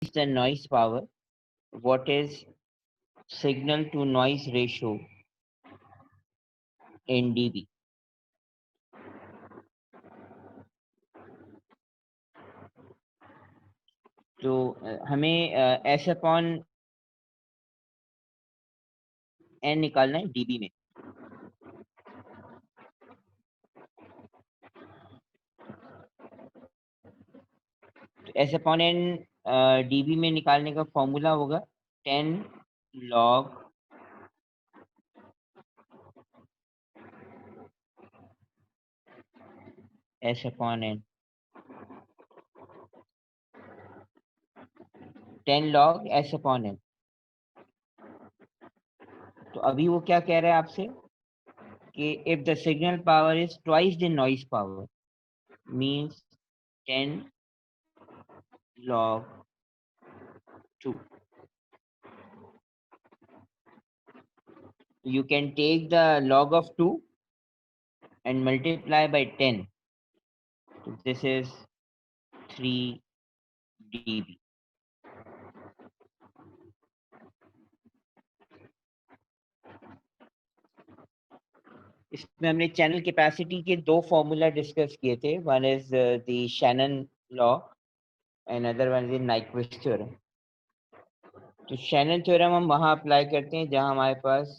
the noise power? What is signal to noise ratio in dB? तो हमें S upon N निकालना है dB में। तो एस अपॉन एन डीबी में निकालने का फॉर्मूला होगा 10 log S upon N, 10 log S upon N. तो अभी वो क्या कह रहा है आपसे कि if the signal power is twice the noise power means 10 log 2, you can take the log of 2 and multiply by 10. So this is 3 dB. इसमें हमने चैनल कैपेसिटी के दो फॉर्मूला डिस्कस किए थे, one is the Shannon law and other one is Nyquist theorem. तो Shannon theorem हम वहाँ apply करते हैं जहाँ हमारे पास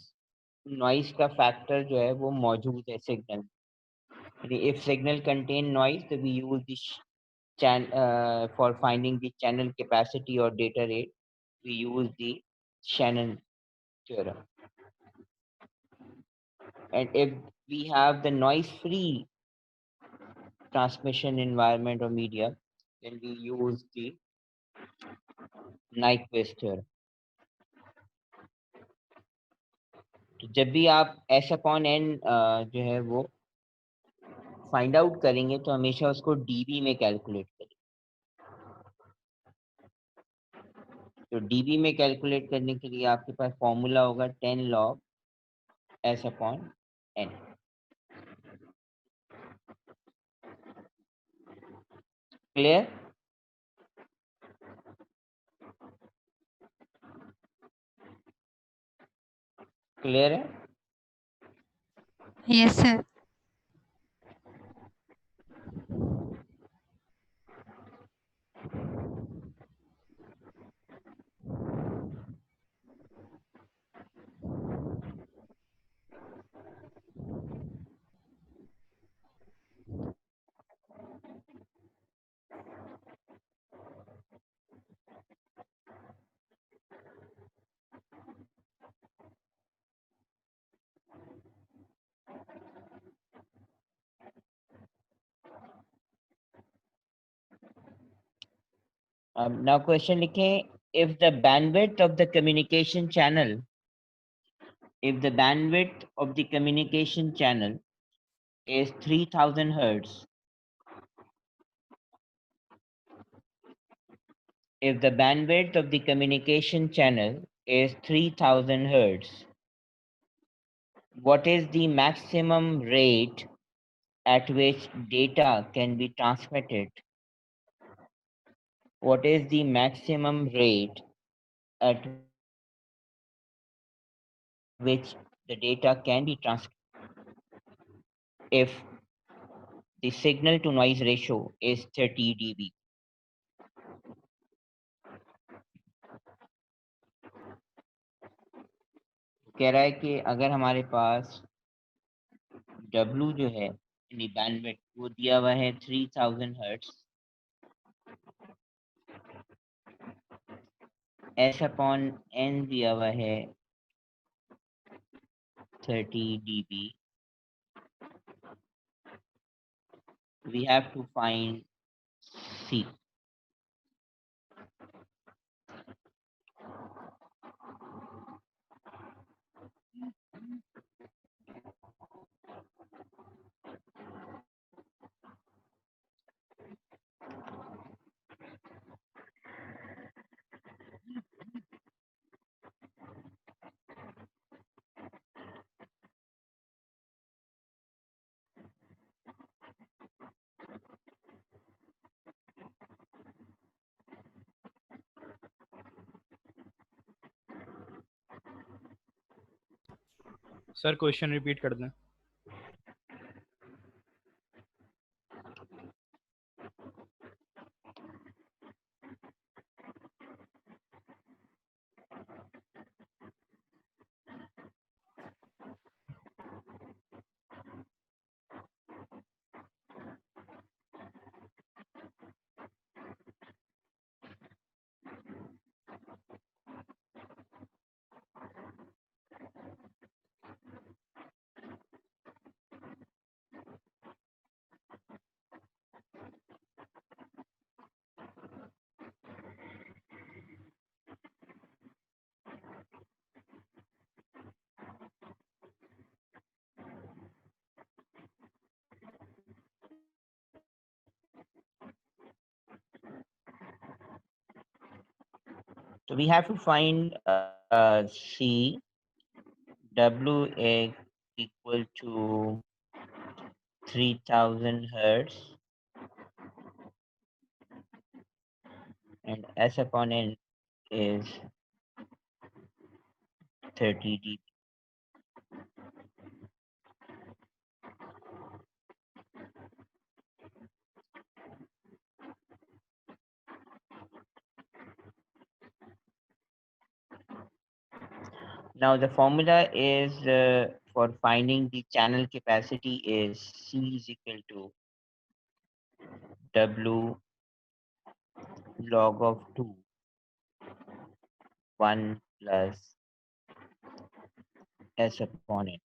नॉइस का फैक्टर जो है वो मौजूद है signal. If signal contain noise तो we use this for finding the channel capacity or data rate, we use the Shannon theorem. And if we have the noise-free transmission environment or media, then we use the Nyquist theorem. तो जब भी आप S अपॉन n जो है वो find out करेंगे तो हमेशा उसको dB में कैलकुलेट करें। तो dB में कैलकुलेट करने के लिए आपके पास फॉर्मूला होगा 10 log S अपॉन n। क्लियर? क्लियर है? Yes, sir. Now question लिखें, if the bandwidth of the communication channel is 3000 hertz, if the bandwidth of the communication channel is 3000 hertz, what is the maximum rate at which data can be transmitted? What is the maximum rate at which the data can be transmitted if the signal to noise ratio is 30 dB? कह रहा है कि अगर हमारे पास W जो है यानी bandwidth वो दिया हुआ है 3000 हर्ट्ज, S अपॉन n दिया हुआ है 30 dB, we have to find C. Sir question repeat कर दें। So we have to find C W equal to 3000 hertz and S upon N is 30 dB. Now the formula is for finding the channel capacity is C is equal to W log of 2 1 plus S upon N.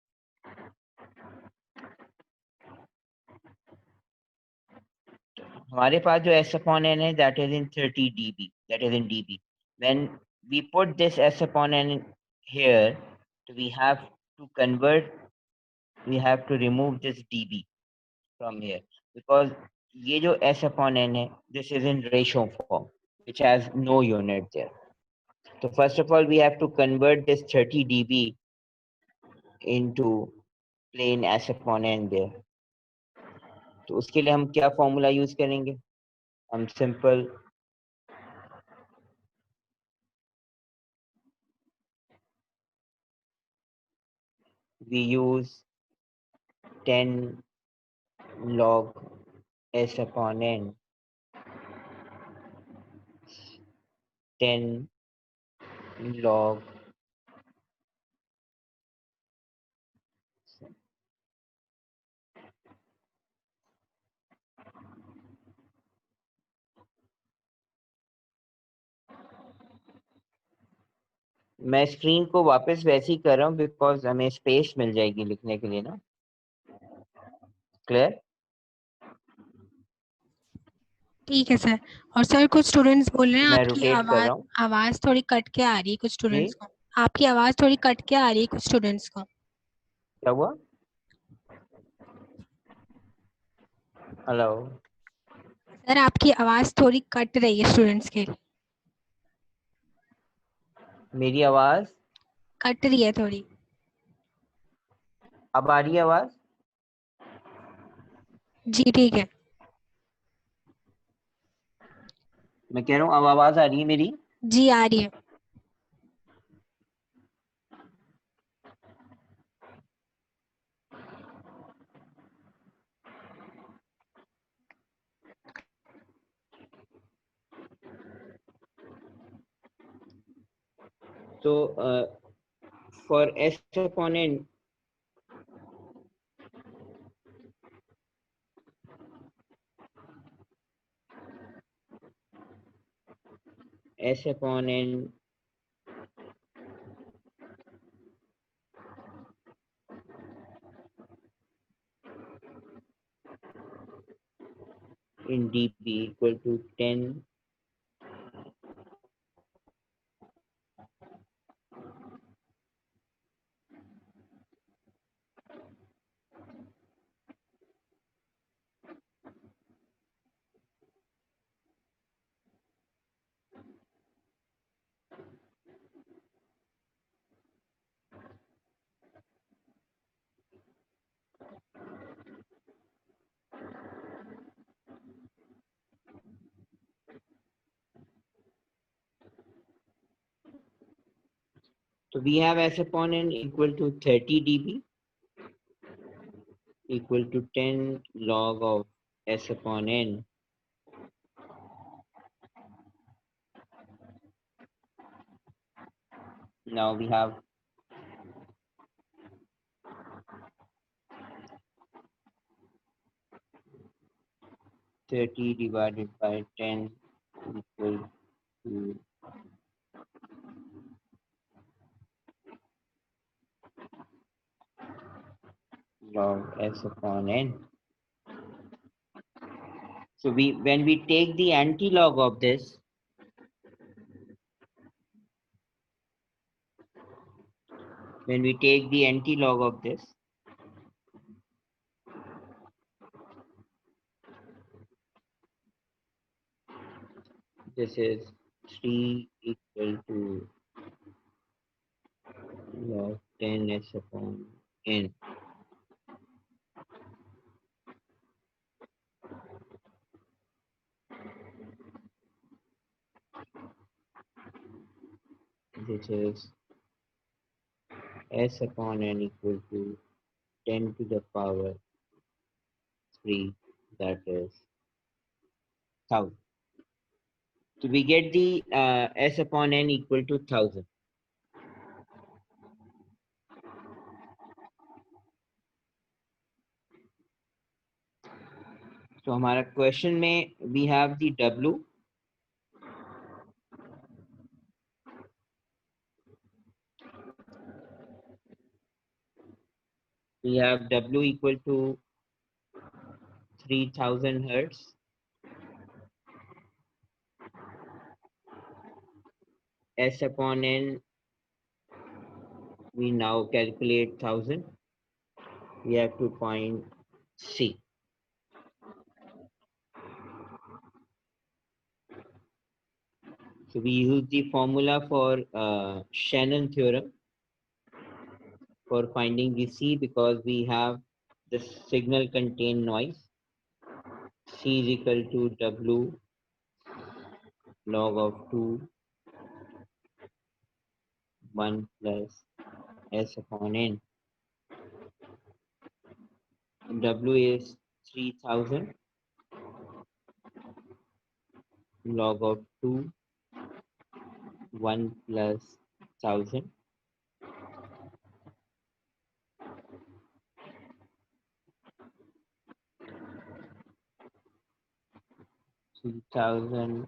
हमारे पास जो S upon N है that is in 30 dB, that is in dB. When we put this S upon N here, so we have to convert, we have to remove this dB from here because ये जो S upon N है, this is in ratio form which has no unit there. So first of all we have to convert this 30 dB into plain S upon N there. तो उसके लिए हम क्या formula use करेंगे? हम simple we use 10 log S upon N, 10 log मैं screen को वापस वैसे ही कर रहा हूँ बिकॉज हमें स्पेस मिल जाएगी लिखने के लिए ना. क्लियर? ठीक है सर. और सर कुछ स्टूडेंट्स बोल रहे हैं मैं आपकी रोटेट कर रहा हूँ. आवाज थोड़ी कट के आ रही है कुछ जी स्टूडेंट्स को. आपकी आवाज थोड़ी कट के आ रही है कुछ स्टूडेंट्स को. क्या हुआ? हेलो, सर आपकी आवाज थोड़ी कट रही है स्टूडेंट्स के. मेरी आवाज कट रही है थोड़ी. अब आ रही है आवाज? जी ठीक है. मैं कह रहा हूँ अब आवाज आ रही है मेरी. जी आ रही है. तो for S upon N S upon N in dB equal to 10 So we have S upon n equal to 30 dB equal to 10 log of S upon n. Now we have 30 divided by 10 equal to log S upon n. So when we take the anti-log of this, when we take the anti-log of this is 3 equal to log 10 S upon n. This is S upon n equal to 10 to the power 3, that is 1000. So we get the S upon n equal to 1000. So हमारा question में we have the W. We have W equal to 3000 hertz. S upon n, we now calculate 1000. We have to find C. So we use the formula for Shannon theorem for finding the C because we have the signal contain noise. C is equal to W log of 2 1 plus S upon n. W is 3000 log of 2 1 plus 1000. Three thousand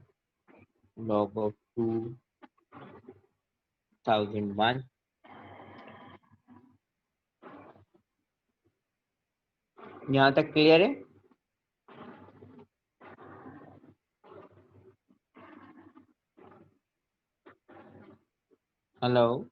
log of 2001. यहाँ तक clear है? Hello,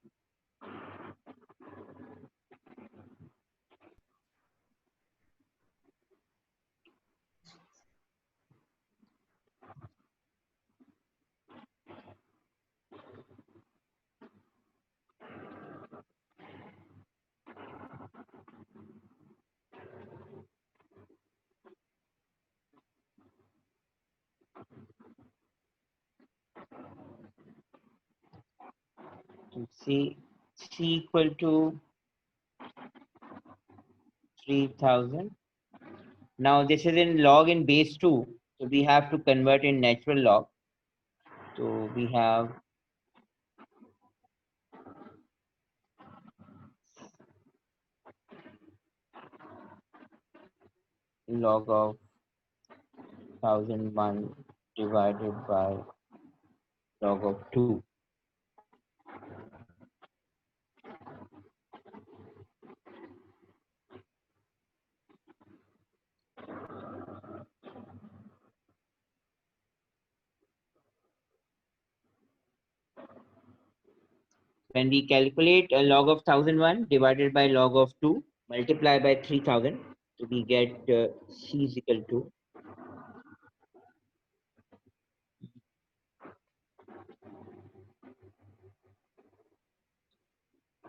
C equal to 3000. Now this is in log in base 2, so we have to convert in natural log. So we have log of 1001 divided by log of 2. When we calculate a log of 1001 divided by log of 2 multiply by 3000, so we get C is equal to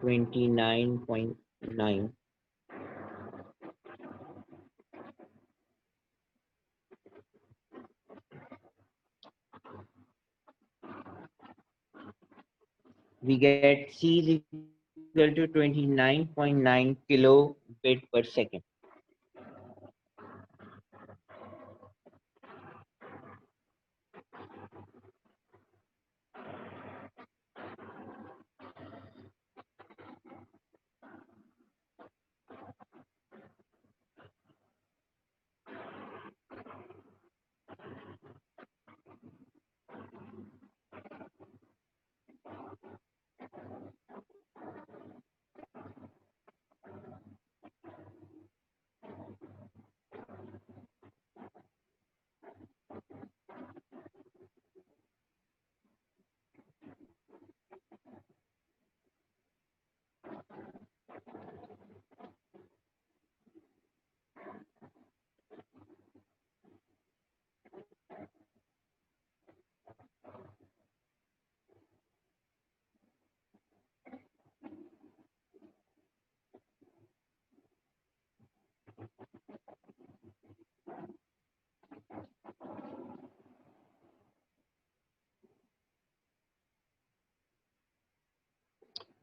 29.9. we get C is equal to 29.9 kilobit per second.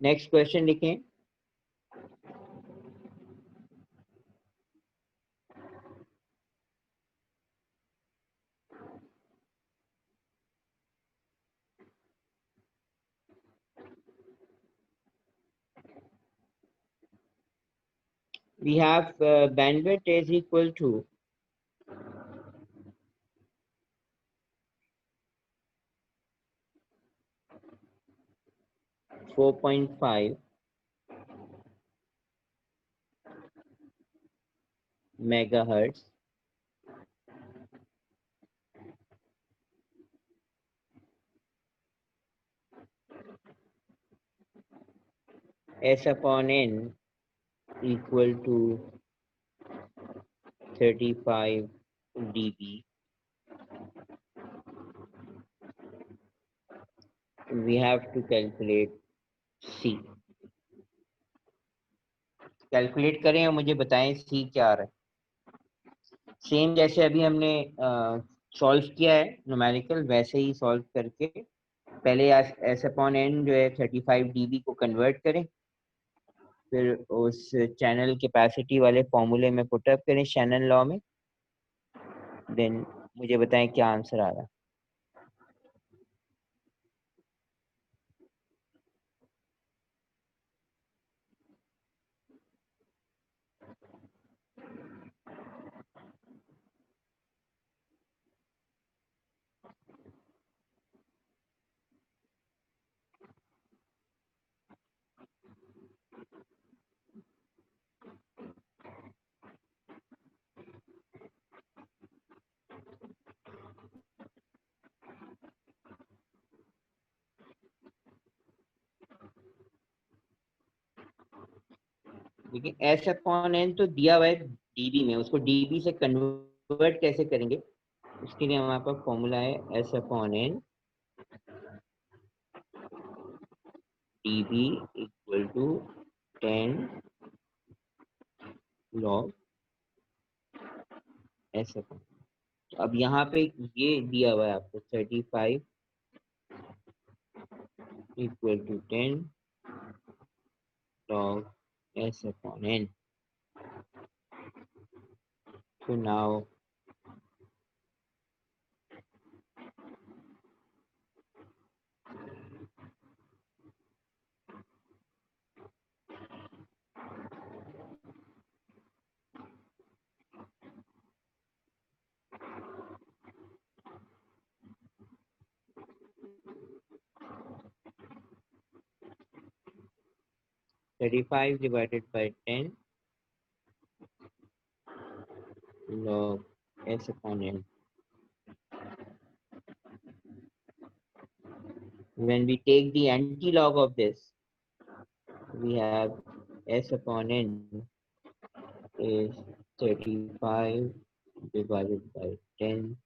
Next question लिखें. We have bandwidth is equal to 4.5 megahertz S upon N equal to 35 dB. We have to calculate C. Calculate करें और मुझे बताएं C क्या आ रहा है. Same जैसे अभी हमने सॉल्व किया है न्यूमेरिकल, वैसे ही सॉल्व करके पहले S अपॉन N जो है 35 dB को कन्वर्ट करें, फिर उस चैनल कैपेसिटी वाले फॉर्मूले में पुटअप करें शैनन लॉ में, देन मुझे बताएं क्या आंसर आ रहा है. देखिए S अपॉन N तो दिया हुआ है dB में, उसको dB से कन्वर्ट कैसे करेंगे, उसके लिए हमारे पास फॉर्मूला है S अपॉन N dB equal to 10 log S upon. अब यहाँ पे ये दिया हुआ है आपको 35 equal to 10 log S upon N. So now (35) divided by 10 log S upon N. When we take the anti-log of this, we have S upon N is 35 divided by 10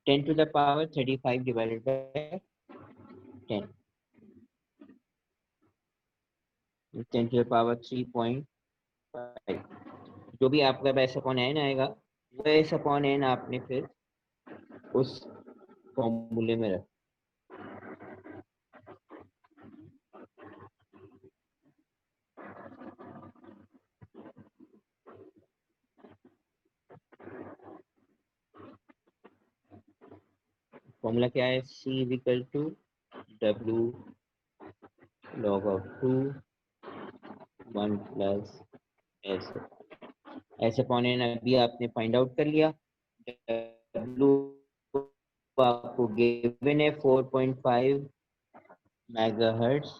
10 to the power 35 divided by 10. 10 to the power 3.5 जो भी आपका S upon n आएगा वो S upon n आपने फिर उस फॉर्मूले में रख फॉर्मूला क्या है C is equal to W log of 2 1 plus S upon n अभी आपने फाइंड आउट कर लिया W आपको गिवन है 4.5 मेगाहर्ट्ज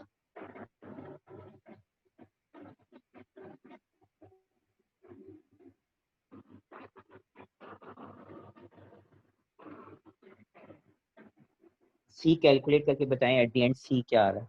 C कैलकुलेट करके बताएं एट द एंड C क्या आ रहा है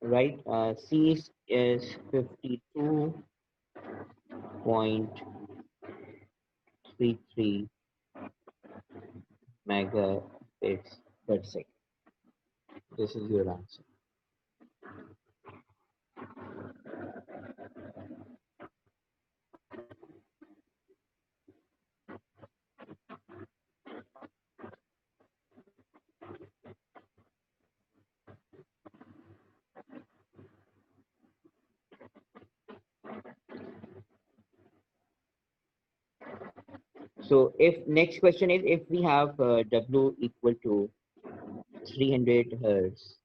right C is 52.33 megabits per second. This is your answer. So if next question is if we have W equal to 300 hertz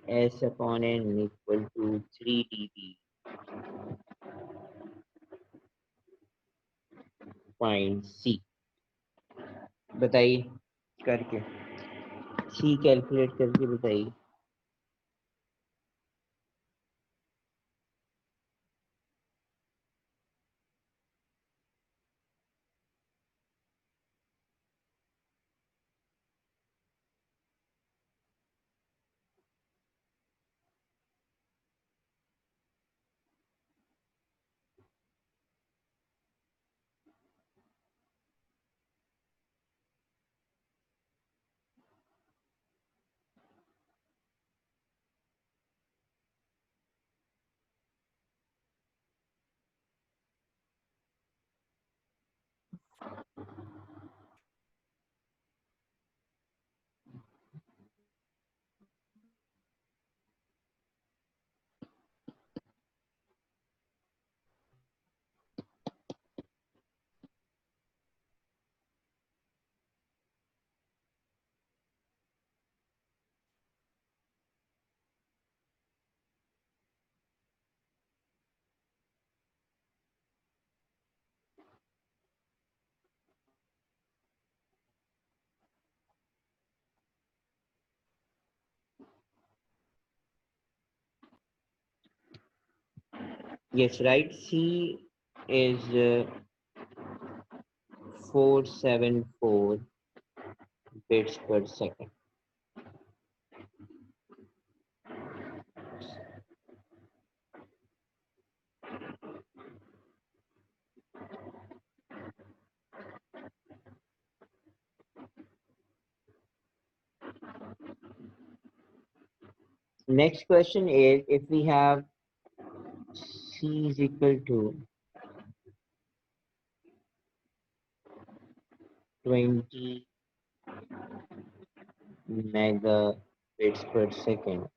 S upon n equal to 3 dB find C बताइए करके C calculate करके बताइए yes right C is 474 bits per second next question is if we have C is equal to 20 megabits per second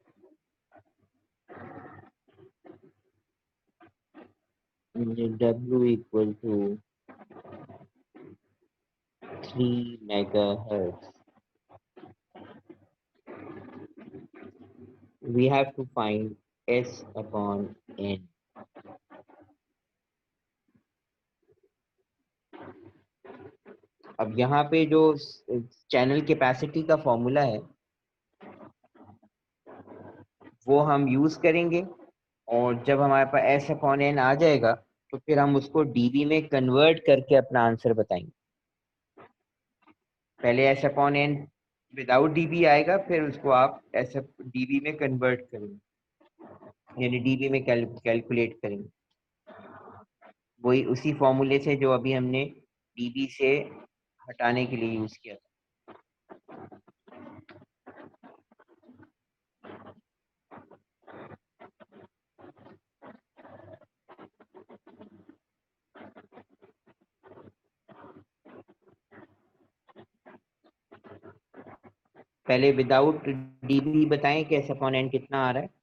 W equal to 3 megahertz we have to find S upon n अब यहाँ पे जो channel capacity का formula है वो हम use करेंगे, और जब हमारे पास एस अपॉन एन आ जाएगा तो फिर हम उसको डीबी में कन्वर्ट करके अपना आंसर बताएंगे। पहले S upon N without dB आएगा, फिर उसको आप एस डीबी में कन्वर्ट करेंगे, यानी डीबी में कैलकुलेट करेंगे, वही उसी फॉर्मूले से जो अभी हमने डीबी से हटाने के लिए यूज किया था। पहले विदाउट डीबी बताएं कि एस अपॉन एन कितना आ रहा है।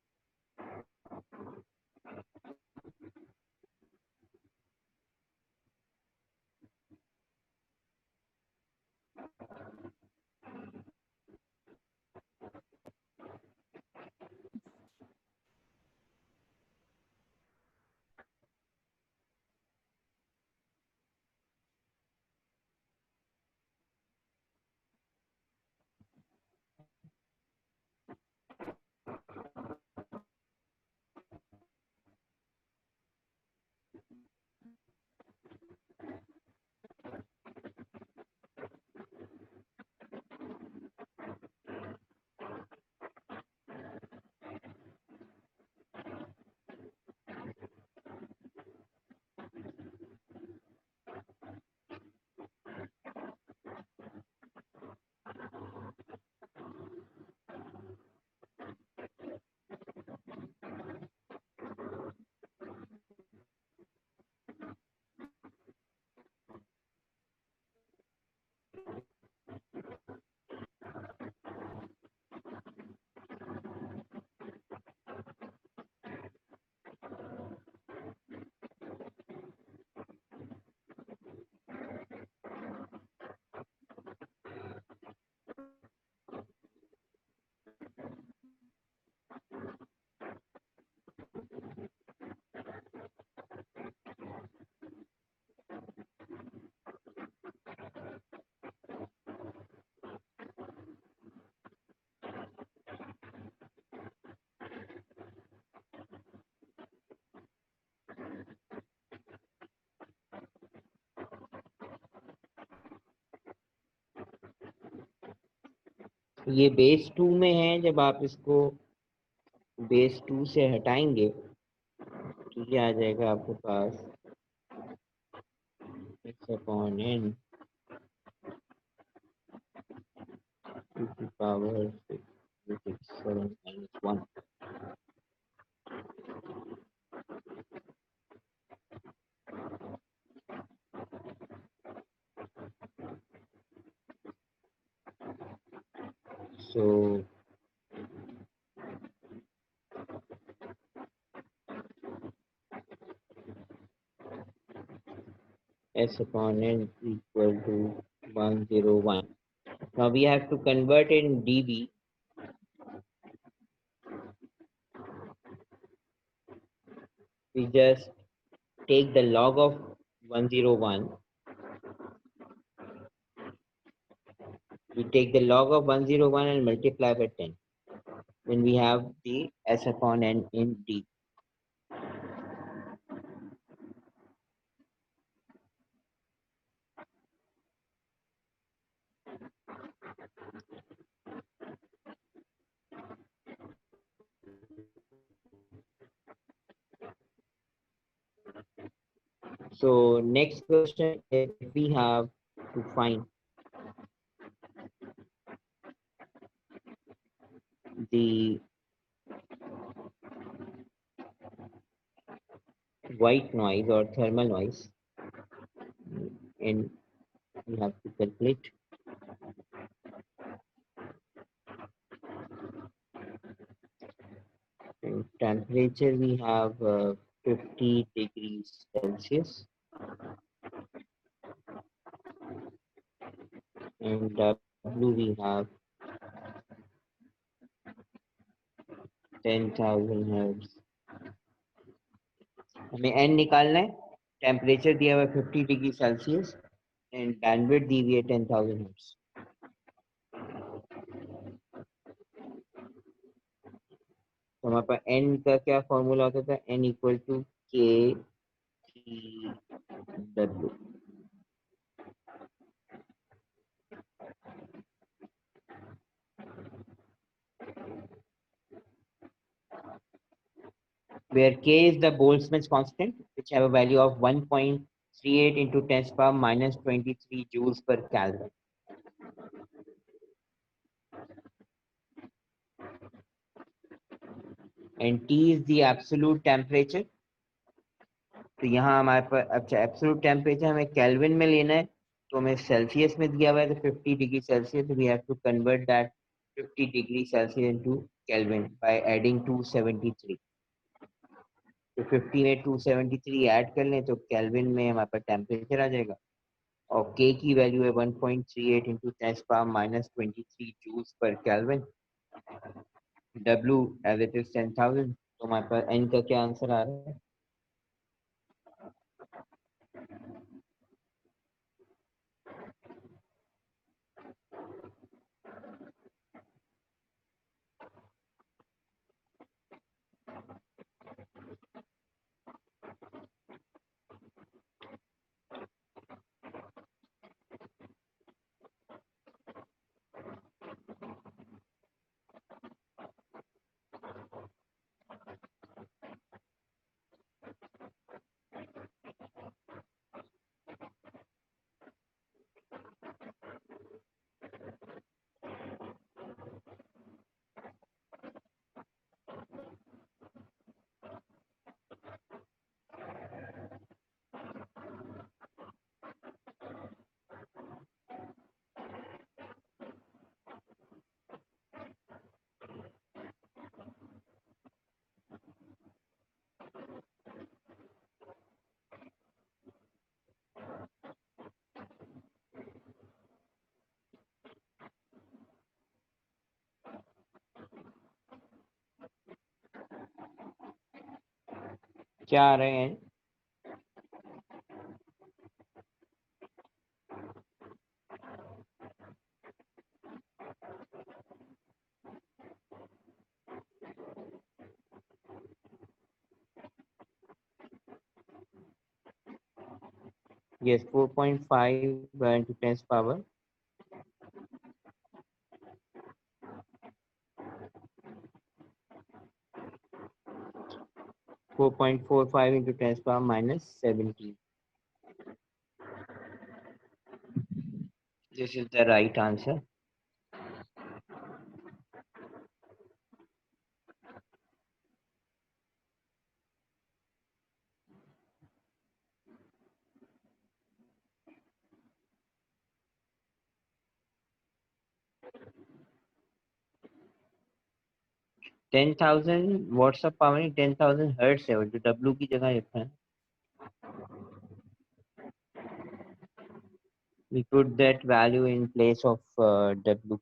ये बेस 2 में है, जब आप इसको बेस 2 से हटाएंगे तो ये आ जाएगा आपके पास x upon n to the power 7 minus 1। So S upon n equal to 101. Now we have to convert in dB. We just take the log of 101. We take the log of 101 and multiply by 10. Then we have the S upon n in D. So next question is, we have to find the white noise or thermal noise, and we have to calculate. And temperature we have 50 degrees Celsius, and W we have 10,000 hertz. हमें n निकालना है। Temperature दिया हुआ 50 degree Celsius and bandwidth दी हुई है 10,000 hertz. तो हमारे पास n का क्या फॉर्मूला होता था, n equal to k t w. Where k is the Boltzmann's constant, which have a value of 1.38 into 10 to the power minus 23 joules per Kelvin. And T is the absolute temperature. तो यहाँ हमारे पास अच्छा absolute temperature हमें kelvin में लेना है, तो हमें सेल्सियस में दिया हुआ है, तो 50 degree Celsius, we have to convert that 50 degree Celsius into Kelvin by adding 273. तो 50 में 273 ऐड कर लें तो केल्विन में हमारे पास टेम्परेचर आ जाएगा, और k की वैल्यू है 1.38 into 10 power minus 23 joules per kelvin. w as it is 10,000. तो हमारे पास n का क्या आंसर आ रहा है? क्या आ रहे हैं? Yes, 4.5 into 10 power. .45 into 10 power minus 17. This is the right answer. Ten thousand watts of power नहीं, 10,000 हर्ट्स है, और जो W की जगह लिखा है, we put that value in place of W.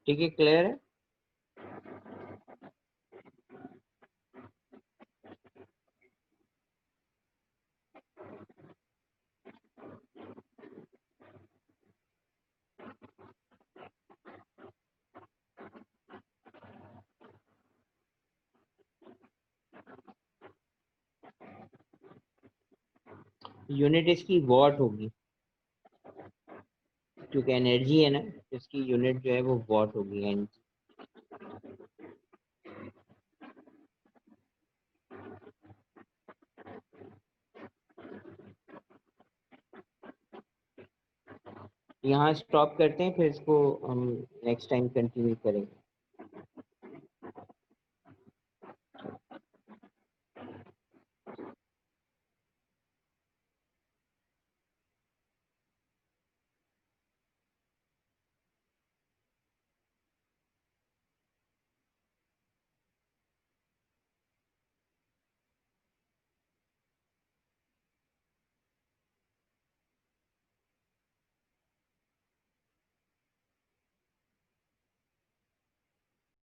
ठीक है, क्लियर है? यूनिट इसकी वॉट होगी. क्योंकि एनर्जी है ना, इसकी यूनिट जो है वो वॉट होगी। एंड यहाँ स्टॉप करते हैं, फिर इसको हम नेक्स्ट टाइम कंटिन्यू करेंगे।